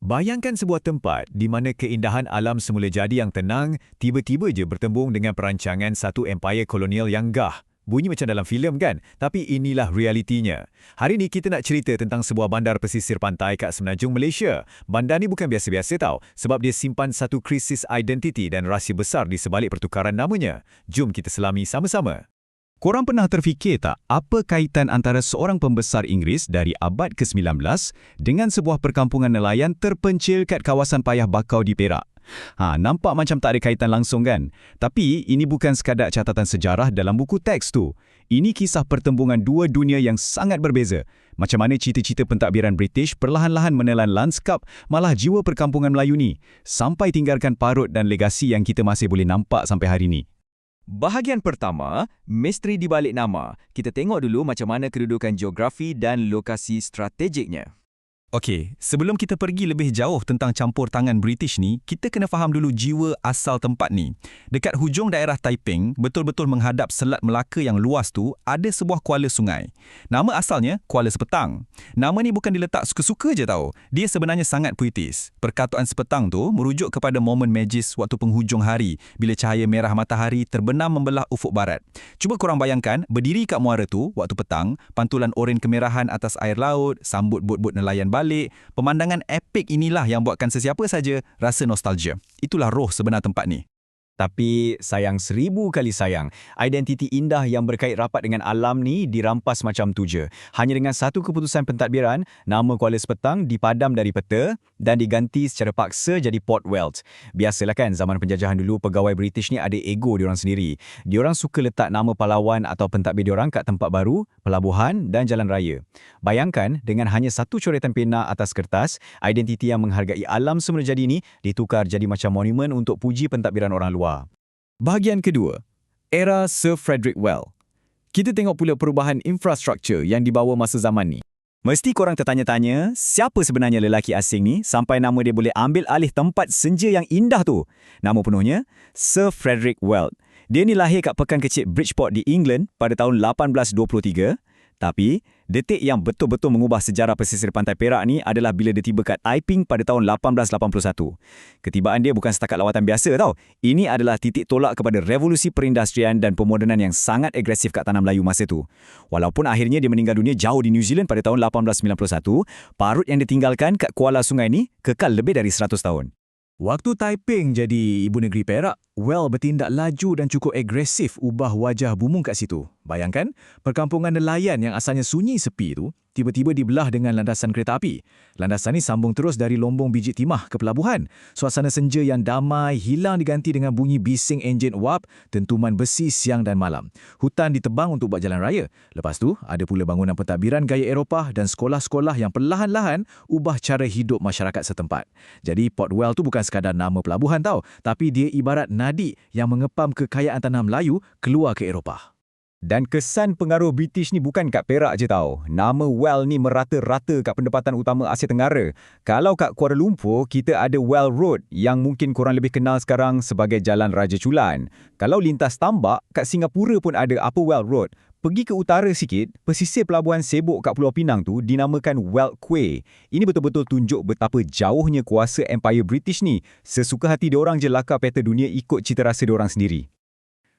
Bayangkan sebuah tempat di mana keindahan alam semula jadi yang tenang, tiba-tiba je bertembung dengan perancangan satu empayar kolonial yang gah. Bunyi macam dalam filem kan? Tapi inilah realitinya. Hari ni kita nak cerita tentang sebuah bandar pesisir pantai kat semenanjung Malaysia. Bandar ni bukan biasa-biasa tau, sebab dia simpan satu krisis identiti dan rahsia besar di sebalik pertukaran namanya. Jom kita selami sama-sama. Korang pernah terfikir tak apa kaitan antara seorang pembesar Inggeris dari abad ke-19 dengan sebuah perkampungan nelayan terpencil kat kawasan payah bakau di Perak? Nampak macam tak ada kaitan langsung kan? Tapi ini bukan sekadar catatan sejarah dalam buku teks tu. Ini kisah pertembungan dua dunia yang sangat berbeza. Macam mana cita-cita pentadbiran British perlahan-lahan menelan lanskap malah jiwa perkampungan Melayu ni, sampai tinggalkan parut dan legasi yang kita masih boleh nampak sampai hari ni. Bahagian pertama, misteri di balik nama. Kita tengok dulu macam mana kedudukan geografi dan lokasi strategiknya. Okey, sebelum kita pergi lebih jauh tentang campur tangan British ni, kita kena faham dulu jiwa asal tempat ni. Dekat hujung daerah Taiping, betul-betul menghadap Selat Melaka yang luas tu, ada sebuah kuala sungai. Nama asalnya Kuala Sepetang. Nama ni bukan diletak suka-suka je tau. Dia sebenarnya sangat puitis. Perkataan sepetang tu merujuk kepada momen magis waktu penghujung hari, bila cahaya merah matahari terbenam membelah ufuk barat. Cuba korang bayangkan, berdiri kat muara tu waktu petang, pantulan oren kemerahan atas air laut, sambut bot-bot nelayan balik, pemandangan epik inilah yang buatkan sesiapa saja rasa nostalgia. Itulah roh sebenar tempat ni. Tapi sayang 1000 kali sayang, identiti indah yang berkait rapat dengan alam ni dirampas macam tu je. Hanya dengan satu keputusan pentadbiran, nama Kuala Sepetang dipadam dari peta dan diganti secara paksa jadi Port Welt. Biasalah kan, zaman penjajahan dulu pegawai British ni ada ego diorang sendiri. Diorang suka letak nama pahlawan atau pentadbir diorang kat tempat baru, pelabuhan dan jalan raya. Bayangkan, dengan hanya satu coretan pena atas kertas, identiti yang menghargai alam semula jadi ni ditukar jadi macam monumen untuk puji pentadbiran orang luar. Bahagian kedua, era Sir Frederick Well. Kita tengok pula perubahan infrastruktur yang dibawa masa zaman ni. Mesti korang tertanya-tanya, siapa sebenarnya lelaki asing ni sampai nama dia boleh ambil alih tempat senja yang indah tu? Nama penuhnya, Sir Frederick Well. Dia ni lahir kat pekan kecil Bridgeport di England pada tahun 1823. Tapi, detik yang betul-betul mengubah sejarah pesisir pantai Perak ni adalah bila dia tiba kat Taiping pada tahun 1881. Ketibaan dia bukan setakat lawatan biasa tau. Ini adalah titik tolak kepada revolusi perindustrian dan pemodenan yang sangat agresif kat tanah Melayu masa tu. Walaupun akhirnya dia meninggal dunia jauh di New Zealand pada tahun 1891, parut yang ditinggalkan kat Kuala Sungai ni kekal lebih dari 100 tahun. Waktu Taiping jadi ibu negeri Perak, Well bertindak laju dan cukup agresif ubah wajah bumung kat situ. Bayangkan, perkampungan nelayan yang asalnya sunyi sepi tu, tiba-tiba dibelah dengan landasan kereta api. Landasan ni sambung terus dari Lombong Biji Timah ke pelabuhan. Suasana senja yang damai hilang diganti dengan bunyi bising enjin uap, dentuman besi siang dan malam. Hutan ditebang untuk buat jalan raya. Lepas tu, ada pula bangunan pentadbiran gaya Eropah dan sekolah-sekolah yang perlahan-lahan ubah cara hidup masyarakat setempat. Jadi Port Well tu bukan sekadar nama pelabuhan tau, tapi dia ibarat nadi yang mengepam kekayaan tanah Melayu keluar ke Eropah. Dan kesan pengaruh British ni bukan kat Perak je tau. Nama Well ni merata-rata kat pendapatan utama Asia Tenggara. Kalau kat Kuala Lumpur, kita ada Well Road yang mungkin korang lebih kenal sekarang sebagai Jalan Raja Chulan. Kalau lintas tambak, kat Singapura pun ada Upper Well Road. Pergi ke utara sikit, pesisir pelabuhan Sebok kat Pulau Pinang tu dinamakan Welt Quay. Ini betul-betul tunjuk betapa jauhnya kuasa Empire British ni. Sesuka hati diorang je lakar peta dunia ikut cita rasa diorang sendiri.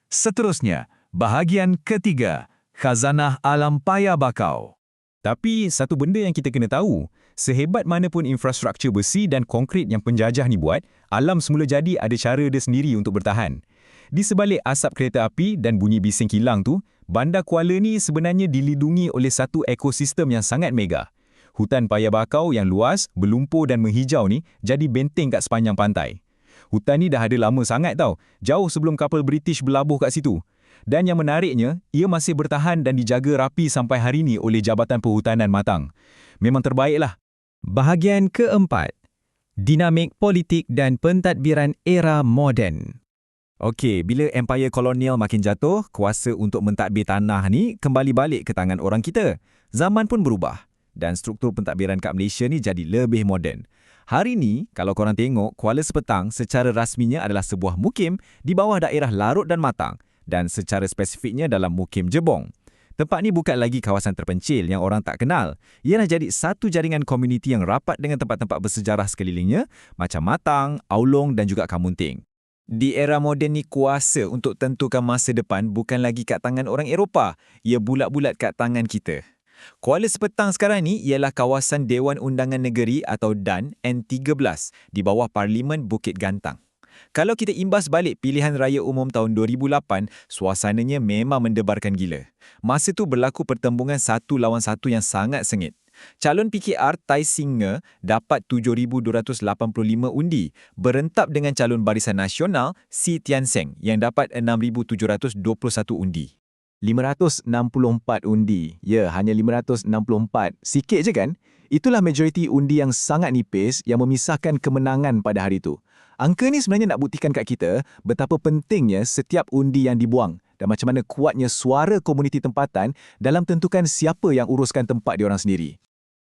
Seterusnya, bahagian ketiga, khazanah alam payah bakau. Tapi satu benda yang kita kena tahu, sehebat mana pun infrastruktur besi dan konkrit yang penjajah ni buat, alam semula jadi ada cara dia sendiri untuk bertahan. Di sebalik asap kereta api dan bunyi bising kilang tu, Bandar Kuala ni sebenarnya dilindungi oleh satu ekosistem yang sangat mega. Hutan payah bakau yang luas, berlumpur dan menghijau ni jadi benteng kat sepanjang pantai. Hutan ni dah ada lama sangat tau, jauh sebelum kapal British berlabuh kat situ. Dan yang menariknya, ia masih bertahan dan dijaga rapi sampai hari ni oleh Jabatan Perhutanan Matang. Memang terbaiklah. Bahagian keempat, dinamik politik dan pentadbiran era moden. Okey, bila empayar kolonial makin jatuh, kuasa untuk mentadbir tanah ni kembali balik ke tangan orang kita. Zaman pun berubah dan struktur pentadbiran kat Malaysia ni jadi lebih moden. Hari ni, kalau korang tengok, Kuala Sepetang secara rasminya adalah sebuah mukim di bawah daerah Larut dan Matang dan secara spesifiknya dalam mukim Jebong. Tempat ni bukan lagi kawasan terpencil yang orang tak kenal. Ialah jadi satu jaringan komuniti yang rapat dengan tempat-tempat bersejarah sekelilingnya, macam Matang, Aulung dan juga Kamunting. Di era moden ni, kuasa untuk tentukan masa depan bukan lagi kat tangan orang Eropah. Ia bulat-bulat kat tangan kita. Kuala Sepetang sekarang ni ialah kawasan Dewan Undangan Negeri atau DUN N13 di bawah Parlimen Bukit Gantang. Kalau kita imbas balik pilihan raya umum tahun 2008, suasananya memang mendebarkan gila. Masa tu berlaku pertembungan satu lawan satu yang sangat sengit. Calon PKR Tai Singa dapat 7,285 undi, berentap dengan calon Barisan Nasional Si Tian Seng yang dapat 6,721 undi. 564 undi. Ya, hanya 564. Sikit je kan? Itulah majoriti undi yang sangat nipis yang memisahkan kemenangan pada hari itu. Angka ni sebenarnya nak buktikan kat kita betapa pentingnya setiap undi yang dibuang dan macam mana kuatnya suara komuniti tempatan dalam tentukan siapa yang uruskan tempat diorang sendiri.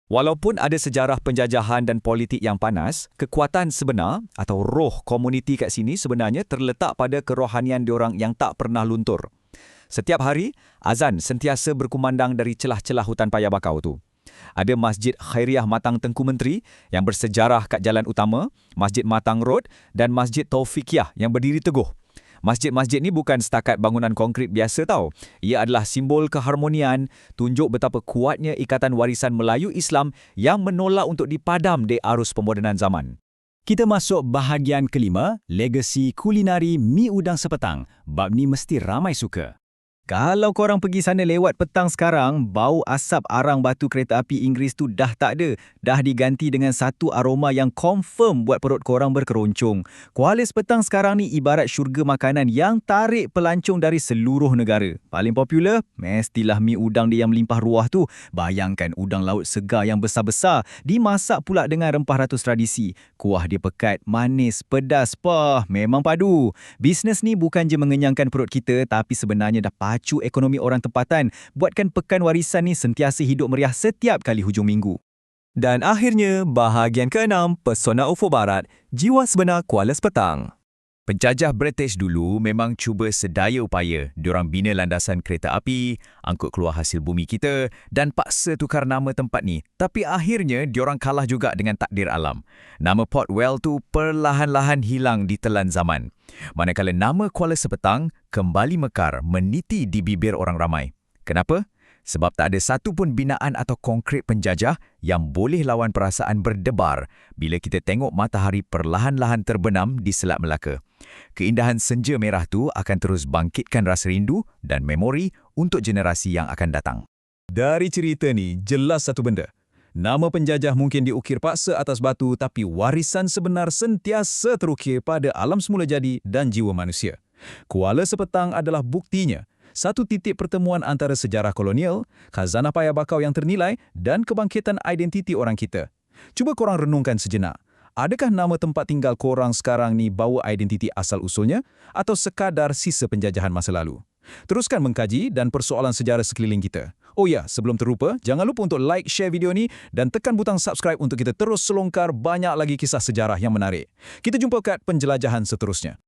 Walaupun ada sejarah penjajahan dan politik yang panas, kekuatan sebenar atau roh komuniti kat sini sebenarnya terletak pada kerohanian diorang yang tak pernah luntur. Setiap hari, azan sentiasa berkumandang dari celah-celah hutan paya bakau tu. Ada Masjid Khairiah Matang Tengku Menteri yang bersejarah kat jalan utama, Masjid Matang Road dan Masjid Taufiqiyah yang berdiri teguh. Masjid-masjid ni bukan setakat bangunan konkrit biasa tau. Ia adalah simbol keharmonian, tunjuk betapa kuatnya ikatan warisan Melayu Islam yang menolak untuk dipadam di arus pemodenan zaman. Kita masuk bahagian kelima, legasi kulinari mi udang sepetang. Bab ni mesti ramai suka. Kalau korang pergi sana lewat petang sekarang, bau asap arang batu kereta api Inggeris tu dah tak ada. Dah diganti dengan satu aroma yang confirm buat perut korang berkeroncong. Kuala Sepetang sekarang ni ibarat syurga makanan yang tarik pelancong dari seluruh negara. Paling popular, mestilah mi udang dia yang melimpah ruah tu. Bayangkan udang laut segar yang besar-besar, dimasak pula dengan rempah ratus tradisi. Kuah dia pekat, manis, pedas, memang padu. Bisnes ni bukan je mengenyangkan perut kita, tapi sebenarnya dah pacu ekonomi orang tempatan, buatkan pekan warisan ni sentiasa hidup meriah setiap kali hujung minggu. Dan akhirnya, bahagian ke-6, Pesona UFO Barat, jiwa sebenar Kuala Sepetang. Penjajah British dulu memang cuba sedaya upaya. Diorang bina landasan kereta api, angkut keluar hasil bumi kita dan paksa tukar nama tempat ni. Tapi akhirnya, diorang kalah juga dengan takdir alam. Nama Port Well tu perlahan-lahan hilang di telan zaman. Manakala nama Kuala Sepetang kembali mekar meniti di bibir orang ramai. Kenapa? Sebab tak ada satu pun binaan atau konkret penjajah yang boleh lawan perasaan berdebar bila kita tengok matahari perlahan-lahan terbenam di Selat Melaka. Keindahan senja merah tu akan terus bangkitkan rasa rindu dan memori untuk generasi yang akan datang. Dari cerita ni, jelas satu benda. Nama penjajah mungkin diukir paksa atas batu, tapi warisan sebenar sentiasa terukir pada alam semula jadi dan jiwa manusia. Kuala Sepetang adalah buktinya. Satu titik pertemuan antara sejarah kolonial, khazanah paya bakau yang ternilai dan kebangkitan identiti orang kita. Cuba korang renungkan sejenak. Adakah nama tempat tinggal korang sekarang ni bawa identiti asal-usulnya atau sekadar sisa penjajahan masa lalu? Teruskan mengkaji dan persoalan sejarah sekeliling kita. Oh ya, sebelum terlupa, jangan lupa untuk like, share video ni dan tekan butang subscribe untuk kita terus selongkar banyak lagi kisah sejarah yang menarik. Kita jumpa kat penjelajahan seterusnya.